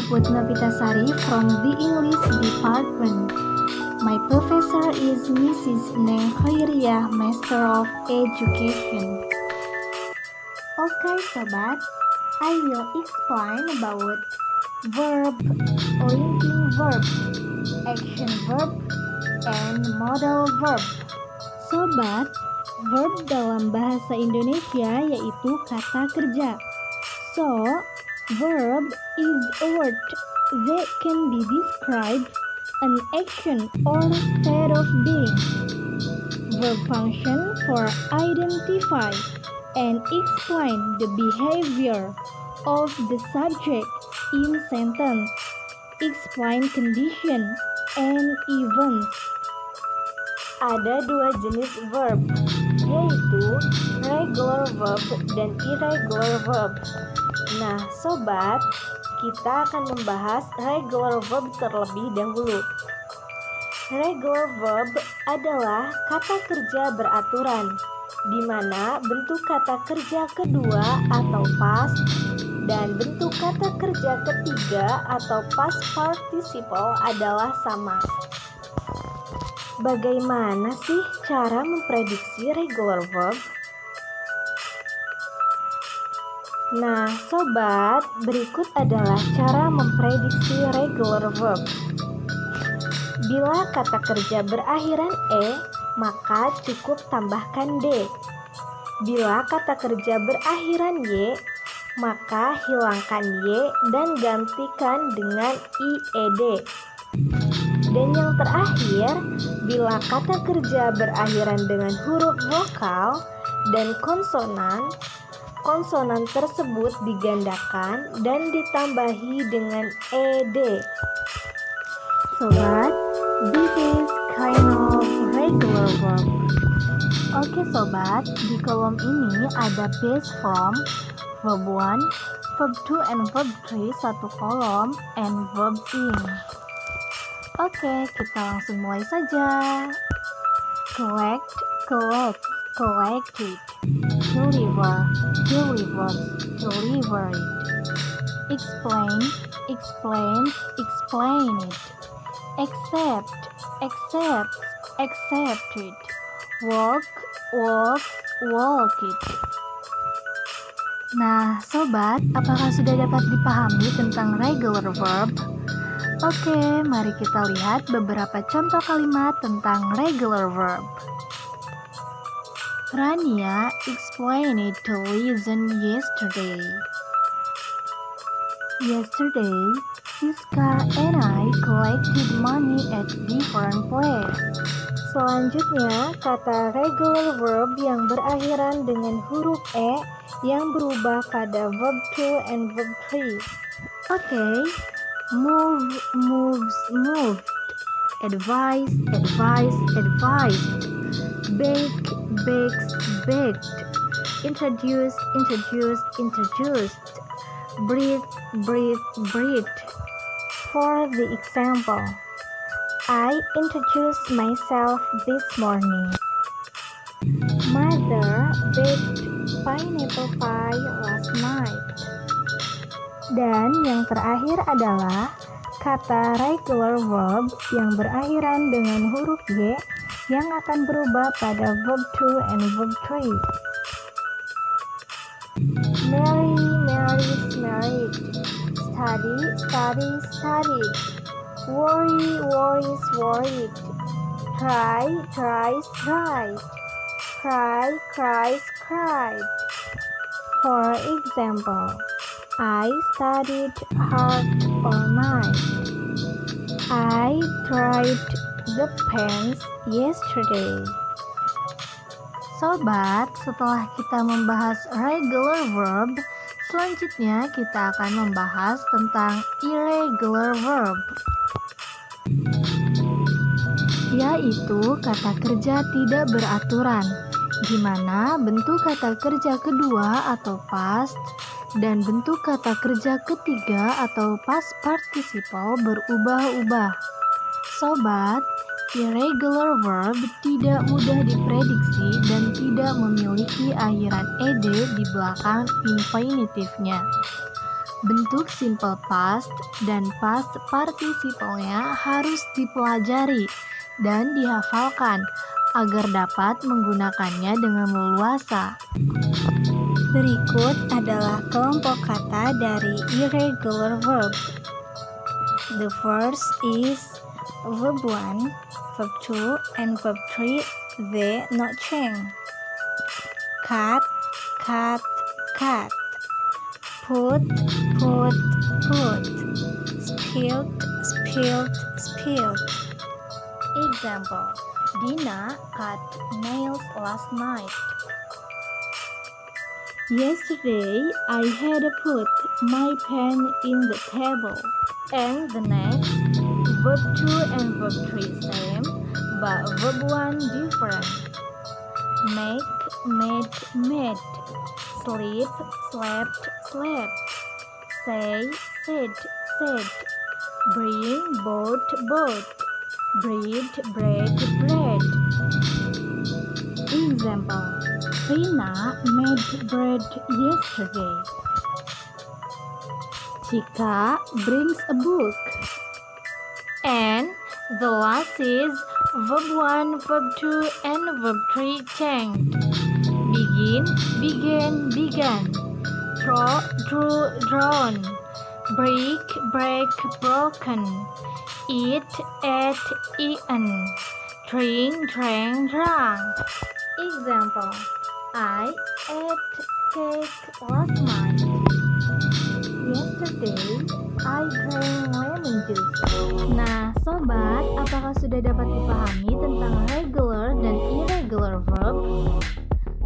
Putna Pitasari from the English department. My professor is Mrs. Neng Khairiyah, Master of Education. Okay, sobat, I will explain about verb, linking verb, action verb, and modal verb. Sobat, verb dalam bahasa Indonesia yaitu kata kerja. So, verb is a word that can be described an action or state of being. Verb function for identify and explain the behavior of the subject in sentence, explain condition and events. Ada dua jenis verb, yaitu regular verb dan irregular verb. Nah, sobat, kita akan membahas regular verb terlebih dahulu. Regular verb adalah kata kerja beraturan, di mana bentuk kata kerja kedua atau past dan bentuk kata kerja ketiga atau past participle adalah sama. Bagaimana sih cara memprediksi regular verb? Nah, sobat, berikut adalah cara memprediksi regular verb. Bila kata kerja berakhiran E, maka cukup tambahkan D. Bila kata kerja berakhiran Y, maka hilangkan Y dan gantikan dengan IED. Dan yang terakhir, bila kata kerja berakhiran dengan huruf vokal dan konsonan tersebut digandakan dan ditambahi dengan ED. Sobat, this is kind of regular verb. Oke sobat, di kolom ini ada base from, verb 1, verb 2, and verb 3 satu kolom, and verb in. Oke, kita langsung mulai saja. Collect, collected. Deliver, delivered. Explain, explained. Accept, accepted. Walked. Nah, sobat, apakah sudah dapat dipahami tentang regular verb? Oke, mari kita lihat beberapa contoh kalimat tentang regular verb. Rania explained to Lizen yesterday. Yesterday, Siska and I collected money at different places. Selanjutnya, kata regular verb yang berakhiran dengan huruf E yang berubah pada verb 2 and verb 3. Oke, moved. Advised. Baked. Introduced. Breathed. For the example, I introduced myself this morning. Mother baked pineapple pie last night. Dan yang terakhir adalah kata regular verb yang berakhiran dengan huruf Y yang akan berubah pada verb 2 and verb 3. Married. Studied. Worried. Tried. Cried. For example, I studied hard all night. I tried the pens yesterday. Sobat, setelah kita membahas regular verb, selanjutnya kita akan membahas tentang irregular verb, yaitu kata kerja tidak beraturan, di mana bentuk kata kerja kedua atau past dan bentuk kata kerja ketiga atau past participle berubah-ubah. Sobat, irregular verb tidak mudah diprediksi dan tidak memiliki akhiran ed di belakang infinitifnya. Bentuk simple past dan past participle-nya harus dipelajari dan dihafalkan agar dapat menggunakannya dengan leluasa. Berikut adalah kelompok kata dari irregular verb. The first is verb 1, verb 2, and verb 3, they not change. Cut, cut, cut. Put, put, put. Spilled, spilled, spilled. Example, Dina cut nails last night. Yesterday, I had put my pen in the table. And the next, verb 2 and verb 3 same, but verb 1 different. Make, made, made. Sleep, slept, slept. Say, said, said. Bring, bought, bought. Bread, bread, bread. Example, Rina made bread yesterday. Chika brings a book. And the last is verb 1, verb 2, and verb 3 changed. Begin, began, began. Draw, drew, drawn. Break, break, broken. Eat, ate, eaten. Drink, drank, drunk. Example, I ate cake last night. Yesterday, I drank lemon juice. Nah, sobat, apakah sudah dapat dipahami tentang regular dan irregular verb?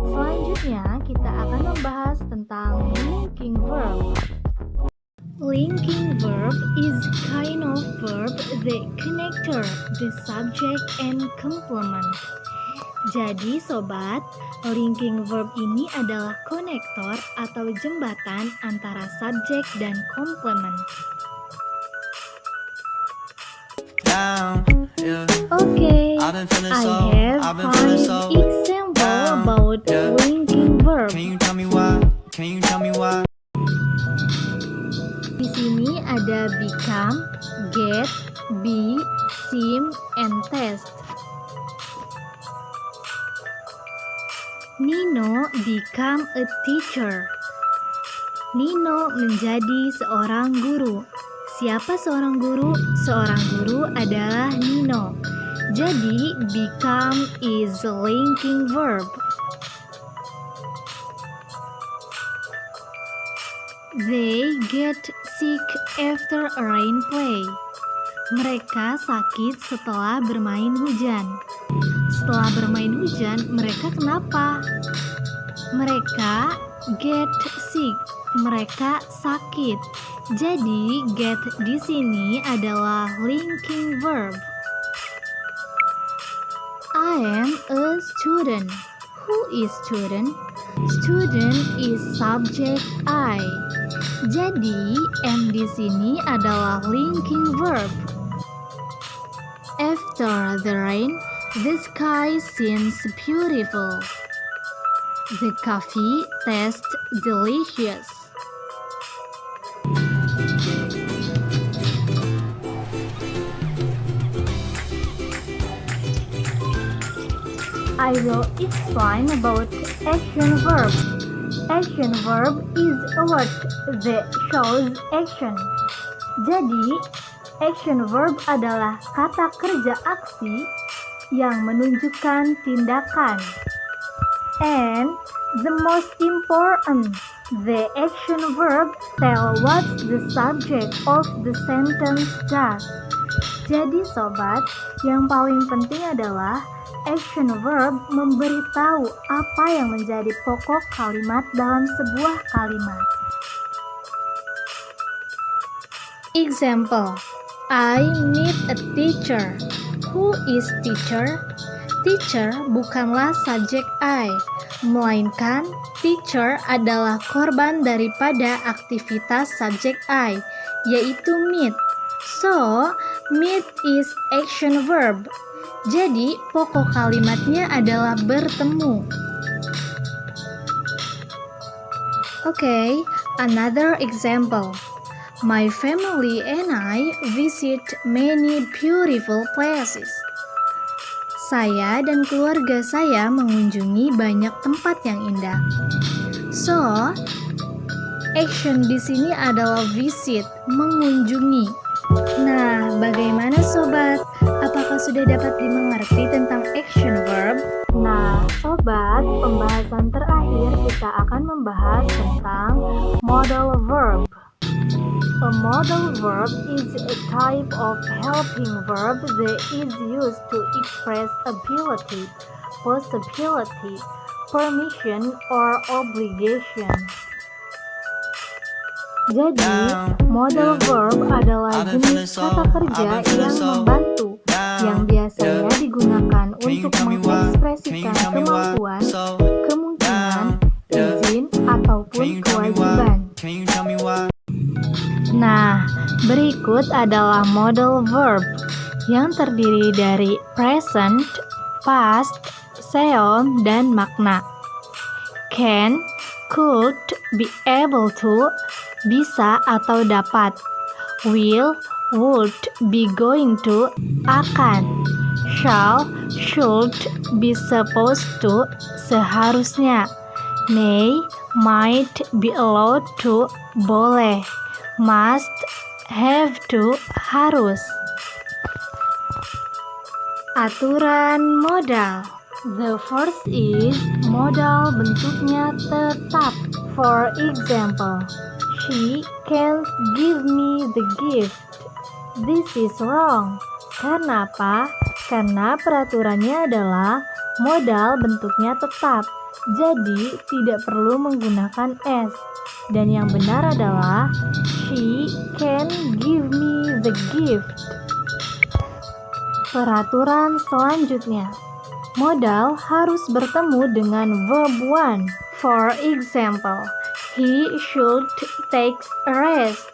Selanjutnya, kita akan membahas tentang linking verb. Linking verb is kind of verb that connector the subject and complement. Jadi sobat, linking verb ini adalah konektor atau jembatan antara subjek dan komplement. Okay, I have 5 example about linking verb. Can you tell me why? Di sini ada become, get, be, seem, and test. Nino become a teacher. Nino menjadi seorang guru. Siapa seorang guru? Seorang guru adalah Nino. Jadi, become is a linking verb. They get sick after a rain play. Mereka sakit setelah bermain hujan. Setelah bermain hujan, mereka kenapa? Mereka get sick. Mereka sakit. Jadi, get di sini adalah linking verb. I am a student. Who is student? Student is subject I. Jadi, am di sini adalah linking verb. After the rain, the sky seems beautiful. The coffee tastes delicious. I will explain about action verb. Action verb is a word that shows action. Jadi, action verb adalah kata kerja aksi yang menunjukkan tindakan. And the most important, the action verb tell what the subject of the sentence does. Jadi sobat, yang paling penting adalah action verb memberitahu apa yang menjadi pokok kalimat dalam sebuah kalimat. Example, I need a teacher. Who is teacher? Teacher bukanlah subjek I, melainkan teacher adalah korban daripada aktivitas subjek I, yaitu meet. So, meet is action verb. Jadi, pokok kalimatnya adalah bertemu. Okay, Another example. My family and I visit many beautiful places. Saya dan keluarga saya mengunjungi banyak tempat yang indah. So, action di sini adalah visit, mengunjungi. Nah, bagaimana sobat? Apakah sudah dapat dimengerti tentang action verb? Nah, sobat, pembahasan terakhir kita akan membahas tentang modal verb. A modal verb is a type of helping verb that is used to express ability, possibility, permission, or obligation. Jadi, modal verb adalah jenis kata kerja yang membantu, yang biasanya digunakan untuk mengekspresikan kemampuan, kemungkinan, izin, ataupun kewajiban. Nah, berikut adalah modal verb yang terdiri dari present, past, seon, dan makna. Can, could, be able to, bisa atau dapat. Will, would, be going to, akan. Shall, should, be supposed to, seharusnya. May, might, be allowed to, boleh. Must, have to, harus. Aturan modal. The first is modal bentuknya tetap. For example, she can't give me the gift. This is wrong. Karena apa? Karena peraturannya adalah modal bentuknya tetap. Jadi tidak perlu menggunakan s. Dan yang benar adalah she can give me the gift. Peraturan selanjutnya, modal harus bertemu dengan verb one. For example, he should take a rest.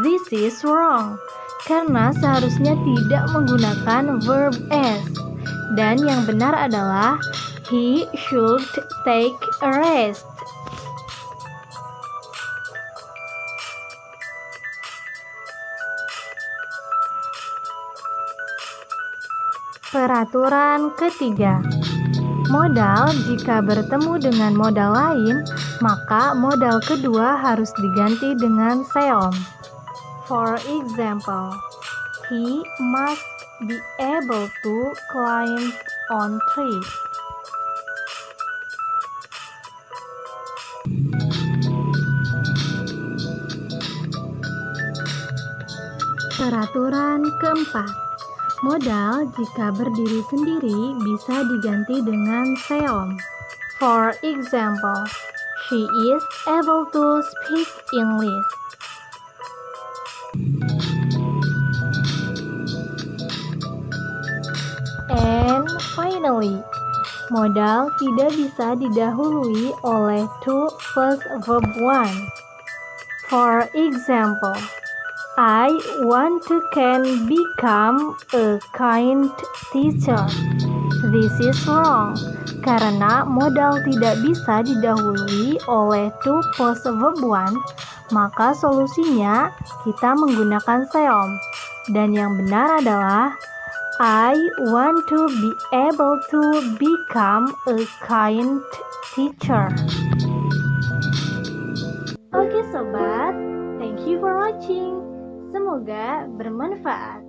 This is wrong. Karena seharusnya tidak menggunakan verb s. Dan yang benar adalah he should take a rest. Peraturan ketiga, modal jika bertemu dengan modal lain, maka modal kedua harus diganti dengan seon. For example, he must be able to climb on tree. Peraturan keempat, modal jika berdiri sendiri bisa diganti dengan seon. For example, she is able to speak English. And finally, modal tidak bisa didahului oleh to plus verb one. For example, I want to can become a kind teacher. This is wrong. Karena modal tidak bisa didahului oleh to plus verb one, maka solusinya kita menggunakan seon. Dan yang benar adalah I want to be able to become a kind teacher. Oke sobat, thank you for watching. Semoga bermanfaat.